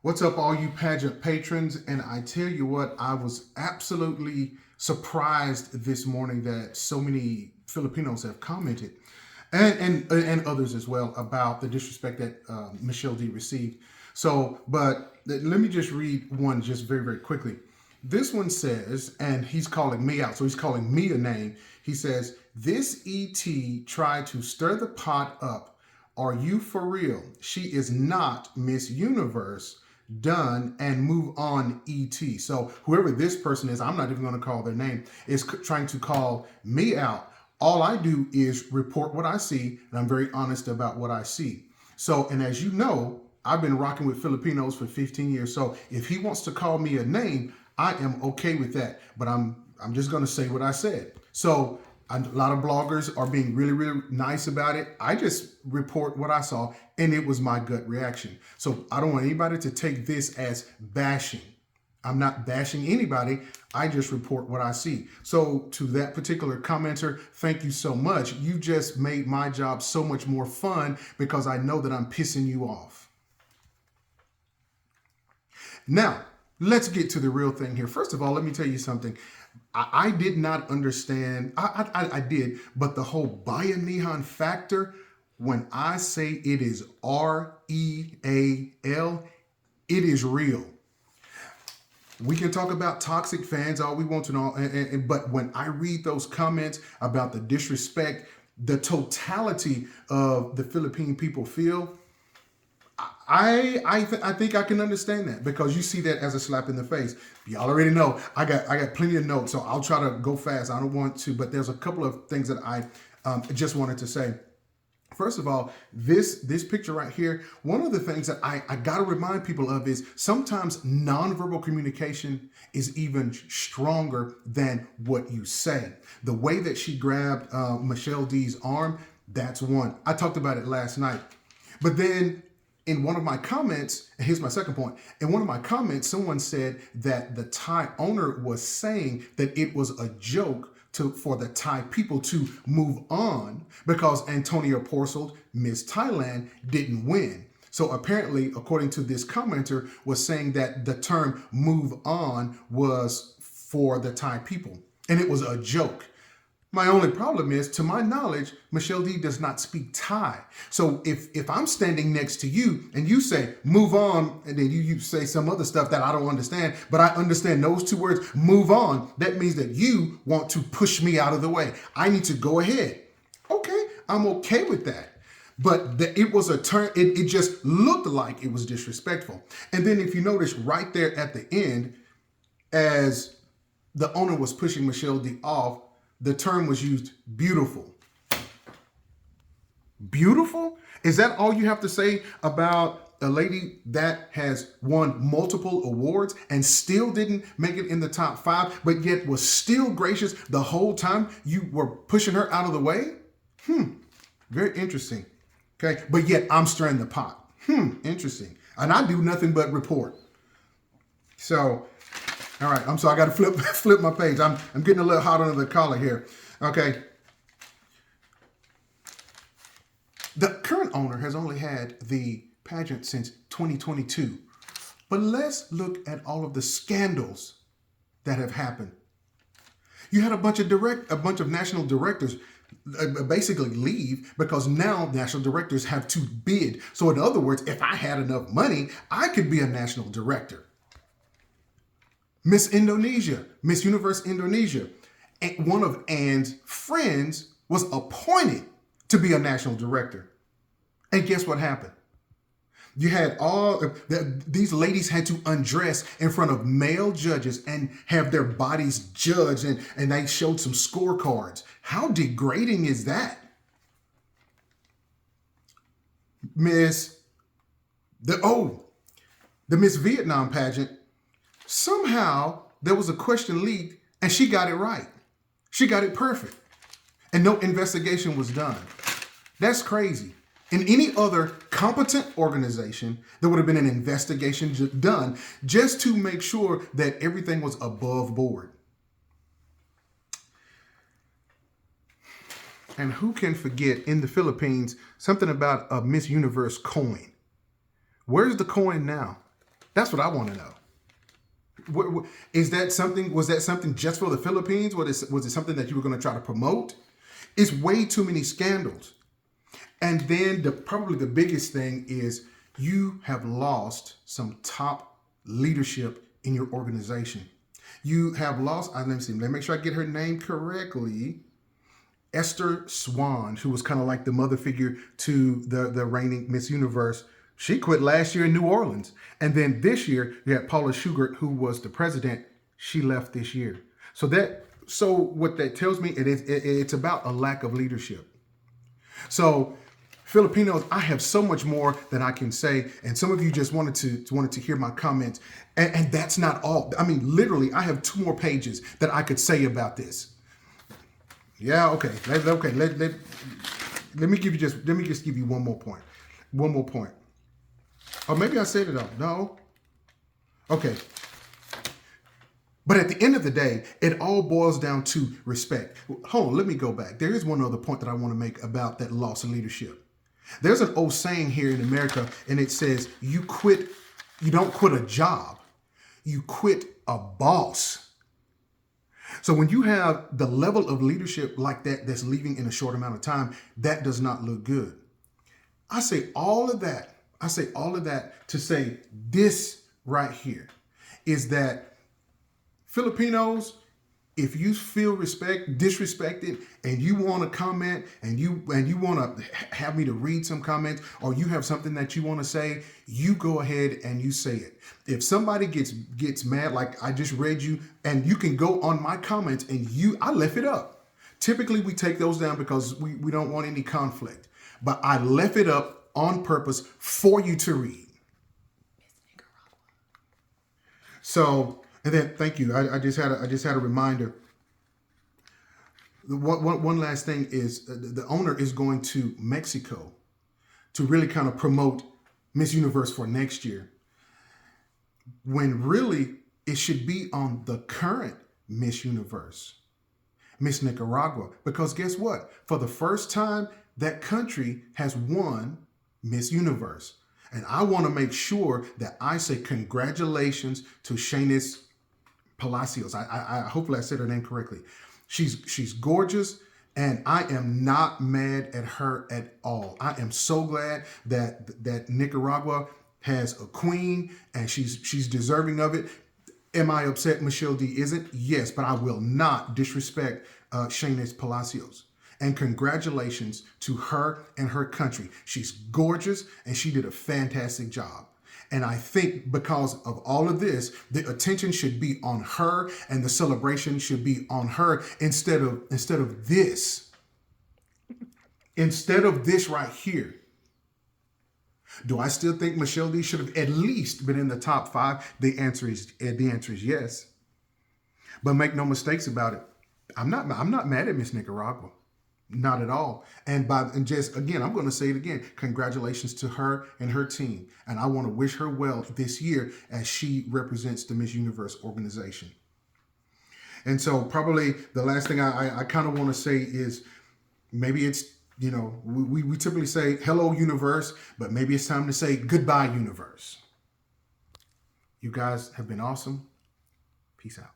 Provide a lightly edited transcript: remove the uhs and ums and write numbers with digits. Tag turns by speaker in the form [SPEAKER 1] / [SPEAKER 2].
[SPEAKER 1] What's up, all you pageant patrons? And I tell you what, I was absolutely surprised this morning that so many Filipinos have commented, and others as well, about the disrespect that Michelle Dee received. But let me just read one just very, very quickly. This one says, and he's calling me out, so he's calling me a name. He says, "This ET tried to stir the pot up. Are you for real? She is not Miss Universe. Done and move on, ET." So whoever this person is, I'm not even going to call their name, is trying to call me out. All I do is report what I see, and I'm very honest about what I see. So, and as you know, I've been rocking with Filipinos for 15 years. So if he wants to call me a name, I am okay with that. But I'm just going to say what I said. So a lot of bloggers are being really, really nice about it. I just report what I saw, and it was my gut reaction. So I don't want anybody to take this as bashing. I'm not bashing anybody. I just report what I see. So to that particular commenter, thank you so much. You just made my job so much more fun because I know that I'm pissing you off. Now, let's get to the real thing here. First of all, let me tell you something. I did not understand. I did, but the whole Bayanihan factor, when I say it is REAL, it is real. We can talk about toxic fans all we want to know, but when I read those comments about the disrespect, the totality of the Philippine people feel, I think I can understand that, because you see that as a slap in the face. Y'all already know I got plenty of notes, so I'll try to go fast. I don't want to, but there's a couple of things that I just wanted to say. First of all, this picture right here, one of the things that I got to remind people of is sometimes nonverbal communication is even stronger than what you say. The way that she grabbed Michelle Dee's arm, that's one. I talked about it last night. But then in one of my comments, and here's my second point. In one of my comments, someone said that the Thai owner was saying that it was a joke for the Thai people to move on because Antonia Porcel, Miss Thailand, didn't win. So apparently, according to this commenter, was saying that the term move on was for the Thai people, and it was a joke. My only problem is, to my knowledge, Michelle Dee does not speak Thai. So if I'm standing next to you and you say, move on, and then you say some other stuff that I don't understand, but I understand those two words, move on, that means that you want to push me out of the way. I need to go ahead. Okay, I'm okay with that. But it was a turn, it just looked like it was disrespectful. And then if you notice right there at the end, as the owner was pushing Michelle Dee off, the term was used, beautiful. Beautiful? Is that all you have to say about a lady that has won multiple awards and still didn't make it in the top 5, but yet was still gracious the whole time you were pushing her out of the way? Very interesting. Okay, but yet I'm stirring the pot. Interesting. And I do nothing but report. So, all right, I'm sorry, I got to flip my page. I'm getting a little hot under the collar here. Okay. The current owner has only had the pageant since 2022. But let's look at all of the scandals that have happened. You had a bunch of national directors basically leave because now national directors have to bid. So in other words, if I had enough money, I could be a national director. Miss Indonesia, Miss Universe Indonesia, one of Anne's friends was appointed to be a national director. And guess what happened? You had these ladies had to undress in front of male judges and have their bodies judged, and they showed some scorecards. How degrading is that? The Miss Vietnam pageant, somehow there was a question leaked and she got it right. She got it perfect. And no investigation was done. That's crazy. In any other competent organization, there would have been an investigation done just to make sure that everything was above board. And who can forget in the Philippines something about a Miss Universe coin? Where's the coin now? That's what I want to know. Is that something? Was that something just for the Philippines? Was it something that you were going to try to promote? It's way too many scandals. And then probably the biggest thing is you have lost some top leadership in your organization. You have lost, let me see, let me make sure I get her name correctly. Esther Swan, who was kind of like the mother figure to the reigning Miss Universe. She quit last year in New Orleans. And then this year, you had Paula Sugart, who was the president. She left this year. So what that tells me, it's about a lack of leadership. So Filipinos, I have so much more that I can say, and some of you just wanted to hear my comments, and that's not all. I mean, literally, I have 2 more pages that I could say about this. Yeah, okay. Let me just give you one more point. One more point. Or maybe I said it all. No. Okay. But at the end of the day, it all boils down to respect. Hold on, let me go back. There is one other point that I want to make about that loss of leadership. There's an old saying here in America, and it says, you don't quit a job, you quit a boss. So when you have the level of leadership like that that's leaving in a short amount of time, that does not look good. I say all of that to say this right here is that Filipinos, if you feel disrespected, and you want to comment, and you want to have me to read some comments, or you have something that you want to say, you go ahead and you say it. If somebody gets mad, like I just read you, and you can go on my comments and I left it up. Typically, we take those down because we don't want any conflict. But I left it up on purpose for you to read. So. And then, thank you. I just had a reminder. One last thing is the owner is going to Mexico to really kind of promote Miss Universe for next year, when really it should be on the current Miss Universe, Miss Nicaragua, because guess what? For the first time, that country has won Miss Universe, and I want to make sure that I say congratulations to Shanice Palacios. I hopefully I said her name correctly. She's gorgeous, and I am not mad at her at all. I am so glad that Nicaragua has a queen, and she's deserving of it. Am I upset Michelle Dee isn't? Yes, but I will not disrespect Shanice Palacios. And congratulations to her and her country. She's gorgeous, and she did a fantastic job. And I think because of all of this, the attention should be on her, and the celebration should be on her instead of this. Instead of this right here. Do I still think Michelle Dee should have at least been in the top 5? The answer is yes. But make no mistakes about it. I'm not mad at Miss Nicaragua. Not at all. And just again, I'm going to say it again. Congratulations to her and her team. And I want to wish her well this year as she represents the Miss Universe organization. And so probably the last thing I kind of want to say is maybe it's, we typically say hello universe, but maybe it's time to say goodbye universe. You guys have been awesome. Peace out.